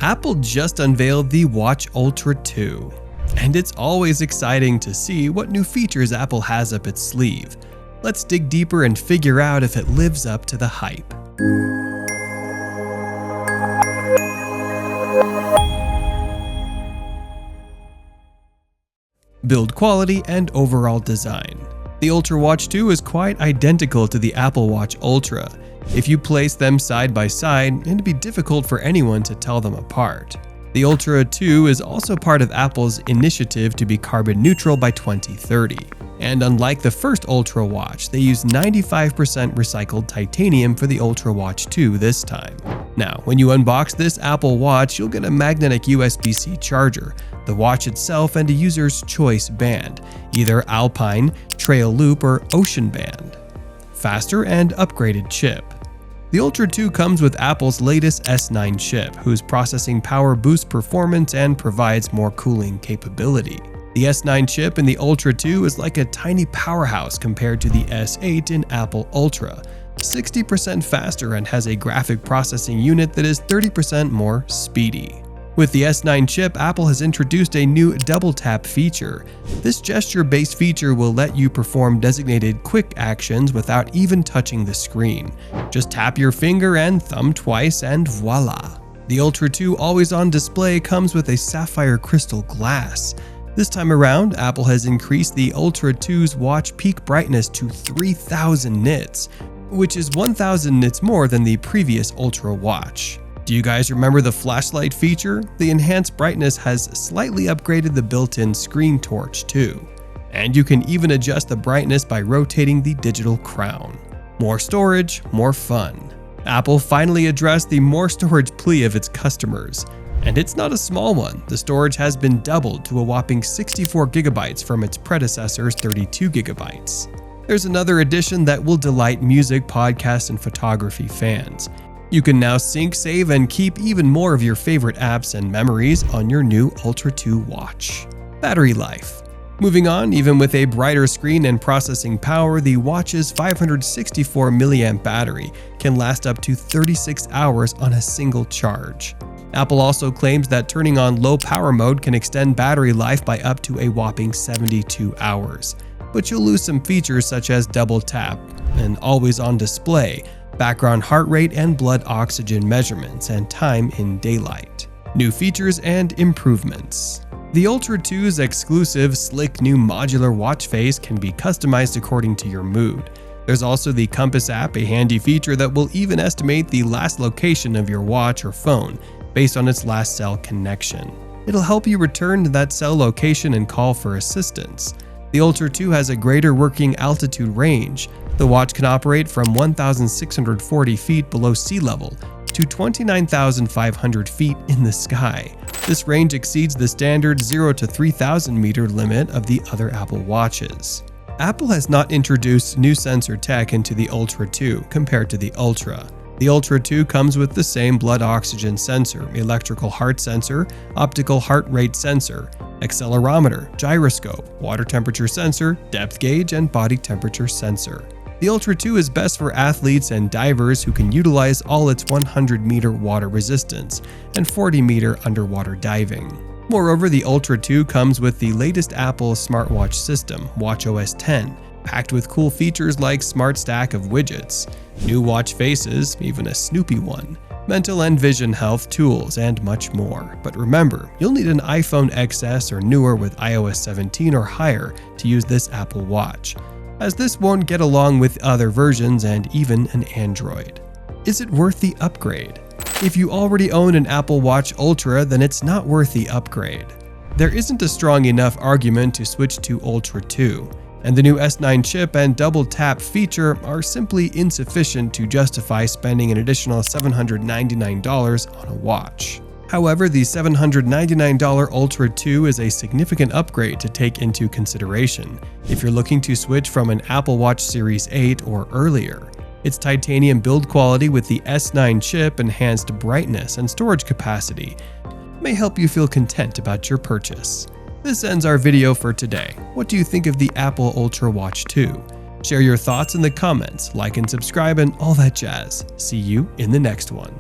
Apple just unveiled the Watch Ultra 2. And it's always exciting to see what new features Apple has up its sleeve. Let's dig deeper and figure out if it lives up to the hype. Build quality and overall design. The Ultra Watch 2 is quite identical to the Apple Watch Ultra. If you place them side by side, it'd be difficult for anyone to tell them apart. The Ultra 2 is also part of Apple's initiative to be carbon neutral by 2030. And unlike the first Ultra Watch, they use 95% recycled titanium for the Ultra Watch 2 this time. Now, when you unbox this Apple Watch, you'll get a magnetic USB-C charger, the watch itself, and a user's choice band, either Alpine, Trail Loop, or Ocean Band. Faster and upgraded chip. The Ultra 2 comes with Apple's latest S9 chip, whose processing power boosts performance and provides more cooling capability. The S9 chip in the Ultra 2 is like a tiny powerhouse compared to the S8 in Apple Ultra, 60% faster, and has a graphic processing unit that is 30% more speedy. With the S9 chip, Apple has introduced a new double tap feature. This gesture-based feature will let you perform designated quick actions without even touching the screen. Just tap your finger and thumb twice and voila! The Ultra 2 always-on display comes with a sapphire crystal glass. This time around, Apple has increased the Ultra 2's watch peak brightness to 3000 nits, which is 1000 nits more than the previous Ultra watch. Do you guys remember the flashlight feature? The enhanced brightness has slightly upgraded the built-in screen torch too. And you can even adjust the brightness by rotating the digital crown. More storage, more fun. Apple finally addressed the more storage plea of its customers. And it's not a small one. The storage has been doubled to a whopping 64 GB from its predecessor's 32 GB. There's another addition that will delight music, podcast, and photography fans. You can now sync, save, and keep even more of your favorite apps and memories on your new Ultra 2 watch. Battery life. Moving on, even with a brighter screen and processing power, the watch's 564 mAh battery can last up to 36 hours on a single charge. Apple also claims that turning on low power mode can extend battery life by up to a whopping 72 hours. But you'll lose some features such as double tap, an always-on display, background heart rate and blood oxygen measurements, and time in daylight. New features and improvements. The Ultra 2's exclusive, slick new modular watch face can be customized according to your mood. There's also the Compass app, a handy feature that will even estimate the last location of your watch or phone based on its last cell connection. It'll help you return to that cell location and call for assistance. The Ultra 2 has a greater working altitude range. The watch can operate from 1,640 feet below sea level to 29,500 feet in the sky. This range exceeds the standard 0 to 3,000 meter limit of the other Apple Watches. Apple has not introduced new sensor tech into the Ultra 2 compared to the Ultra. The Ultra 2 comes with the same blood oxygen sensor, electrical heart sensor, optical heart rate sensor, accelerometer, gyroscope, water temperature sensor, depth gauge, and body temperature sensor. The Ultra 2 is best for athletes and divers who can utilize all its 100-meter water resistance and 40-meter underwater diving. Moreover, the Ultra 2 comes with the latest Apple smartwatch system, watchOS 10, packed with cool features like smart stack of widgets, new watch faces, even a Snoopy one, mental and vision health tools, and much more. But remember, you'll need an iPhone XS or newer with iOS 17 or higher to use this Apple Watch, as this won't get along with other versions and even an Android. Is it worth the upgrade? If you already own an Apple Watch Ultra, then it's not worth the upgrade. There isn't a strong enough argument to switch to Ultra 2, and the new S9 chip and double tap feature are simply insufficient to justify spending an additional $799 on a watch. However, the $799 Ultra 2 is a significant upgrade to take into consideration if you're looking to switch from an Apple Watch Series 8 or earlier. Its titanium build quality with the S9 chip, enhanced brightness, and storage capacity may help you feel content about your purchase. This ends our video for today. What do you think of the Apple Ultra Watch 2? Share your thoughts in the comments, like and subscribe, and all that jazz. See you in the next one.